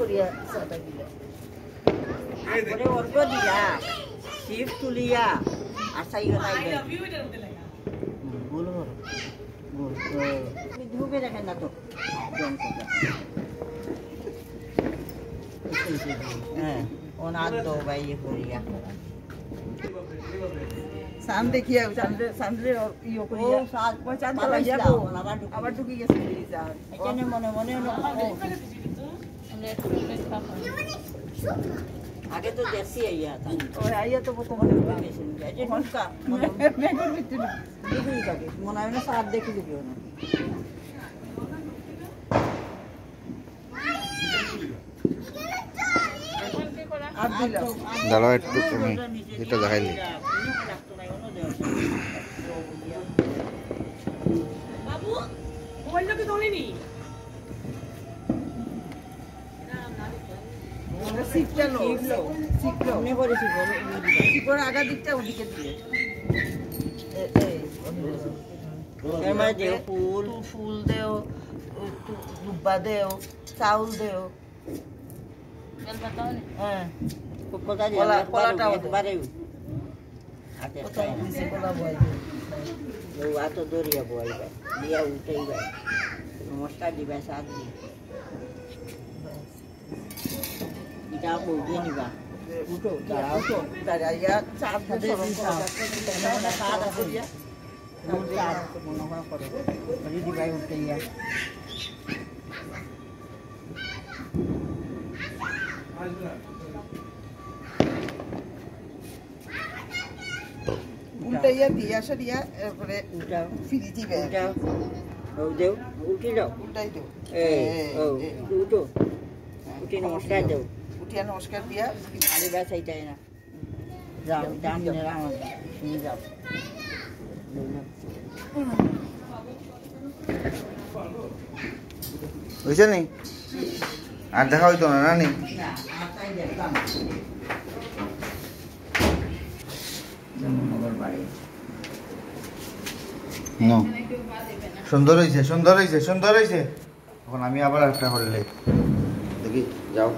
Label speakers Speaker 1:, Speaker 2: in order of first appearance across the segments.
Speaker 1: করিয়া সাদা দিলা পরে অর্ঘ দিয়া শিব তুলিয়া আসাই গলাই গোল হর গোল ঢুকে দেখেন না তো হ্যাঁ ওনার দো ভাই করিয়া সান দেখিয়া সানরে ইও করিয়া ওই চাঁদ লাগাইয়া আবার ঢুকে গেছে এখানে মনে মনে আগে তো দেখছি আইয়া ওই আইয়া তো প্রথম মনে গেছিল যে ঢুকা মেঘের ভিতরে দেখি থাকে মনে হয় না সাত দেখি দিও না
Speaker 2: দাঁড়াও একটু তুমি এটা দেখাইলি
Speaker 3: বাবু মোবাইলটা কি ধরেনি
Speaker 1: শিখলো মনে করেছি শিখর আগা দিকটা ওদিকে দিয়ে এর মানে দেও ফুল দেও দুব্বা দেও চাউল দেও হ্যাঁ কলাটা একবারে আতো দরিয়া বইবা দিয়া উঠাইবা নমস্কার দিবা সাত দিন এটা বলবে নিবা উঠো দাঁড়াও তো দাঁড়াইয়া চাপ ধরে সাত আছে দিয়া মনে হয় করে দিবাই উঠাইয়া উল্টাইয়া দিয়া সরিয়া এরপরে উল্টাও ফিরি দিবে উল্টাও ও দেও উঠি দাও উল্টাই দাও উঠো উঠি নমস্কার দাও উঠিয়া নমস্কার দিয়া আরে ব্যাস এইটাই না যাও দাম নিয়ে আমার শুনে যাও
Speaker 2: বুঝছে নি আর দেখা হইতো না নানি সুন্দর হয়েছে সুন্দর হয়েছে সুন্দর হয়েছে এখন আমি আবার একটা করলে দেখি যাও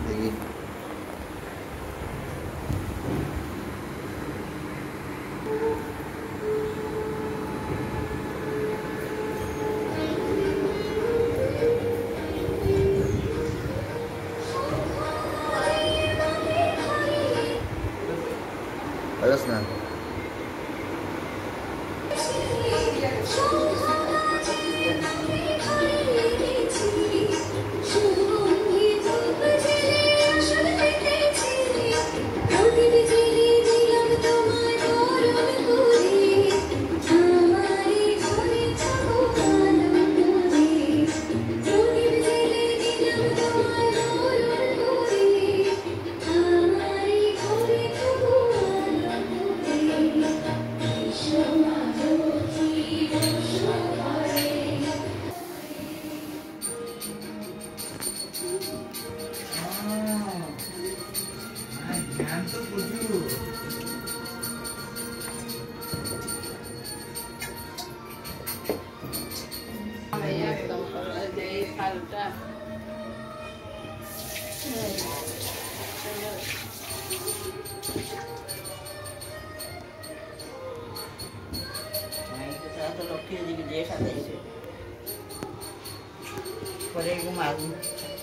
Speaker 2: দেখি Ясно.
Speaker 1: Locchio di vedere adesso. Vorrei fumare.